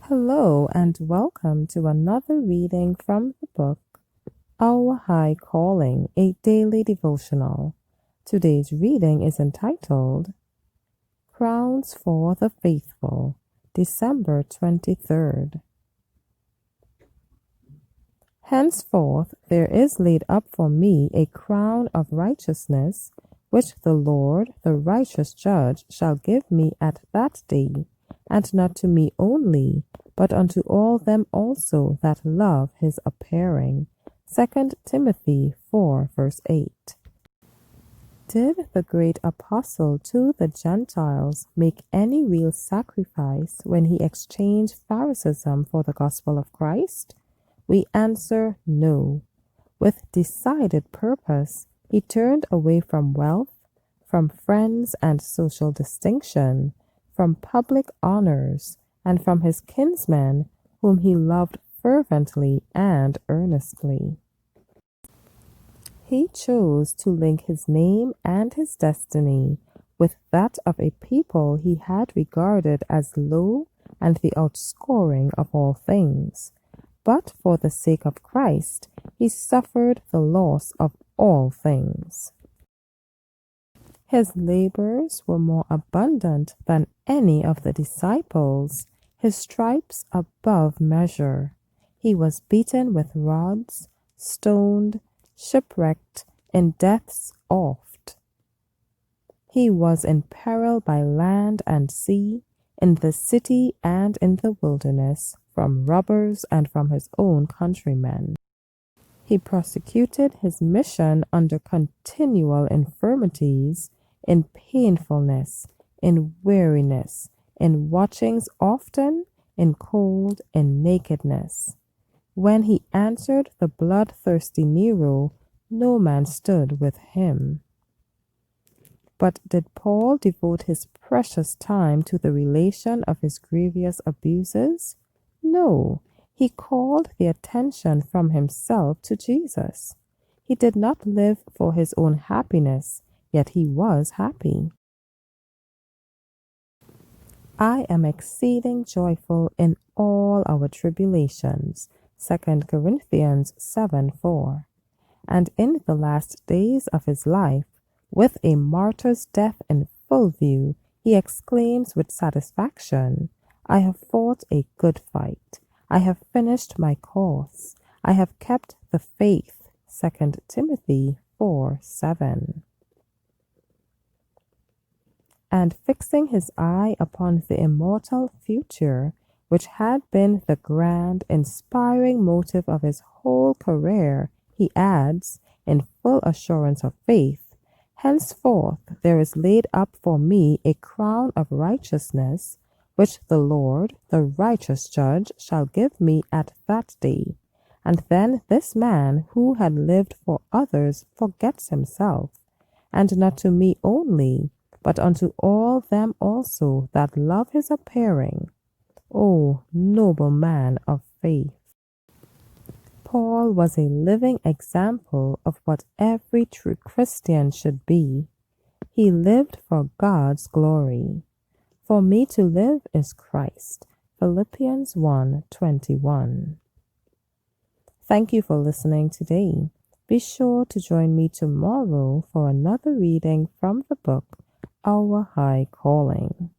Hello and welcome to another reading from the book Our High Calling, a Daily Devotional. Today's reading is entitled Crowns for the Faithful, December 23rd. Henceforth there is laid up for me a crown of righteousness, which the Lord, the righteous judge, shall give me at that day, and not to me only, but unto all them also that love his appearing. 2 Timothy 4 verse 8. Did the great apostle to the Gentiles make any real sacrifice when he exchanged Pharisaism for the gospel of Christ? We answer no. With decided purpose, he turned away from wealth, from friends and social distinction, from public honors, and from his kinsmen, whom he loved fervently and earnestly. He chose to link his name and his destiny with that of a people he had regarded as low and the outscoring of all things. But for the sake of Christ, he suffered the loss of all things. His labors were more abundant than any of the disciples, his stripes above measure. He was beaten with rods, stoned, shipwrecked, in deaths oft. He was in peril by land and sea, in the city and in the wilderness, from robbers and from his own countrymen. He prosecuted his mission under continual infirmities, in painfulness, in weariness, in watchings often, in cold, in nakedness. When he answered the bloodthirsty Nero, no man stood with him. But did Paul devote his precious time to the relation of his grievous abuses? No, he called the attention from himself to Jesus. He did not live for his own happiness, yet he was happy. I am exceeding joyful in all our tribulations. 2 Corinthians 7:4. And in the last days of his life, with a martyr's death in full view, he exclaims with satisfaction, I have fought a good fight. I have finished my course. I have kept the faith. 2 Timothy 4:7. And fixing his eye upon the immortal future, which had been the grand, inspiring motive of his whole career, he adds, in full assurance of faith, henceforth there is laid up for me a crown of righteousness, which the Lord, the righteous judge, shall give me at that day. And then this man who had lived for others forgets himself, and not to me only, but unto all them also that love his appearing. O noble man of faith! Paul was a living example of what every true Christian should be. He lived for God's glory. For me to live is Christ. Philippians 1:21. Thank you for listening today. Be sure to join me tomorrow for another reading from the book Our High Calling.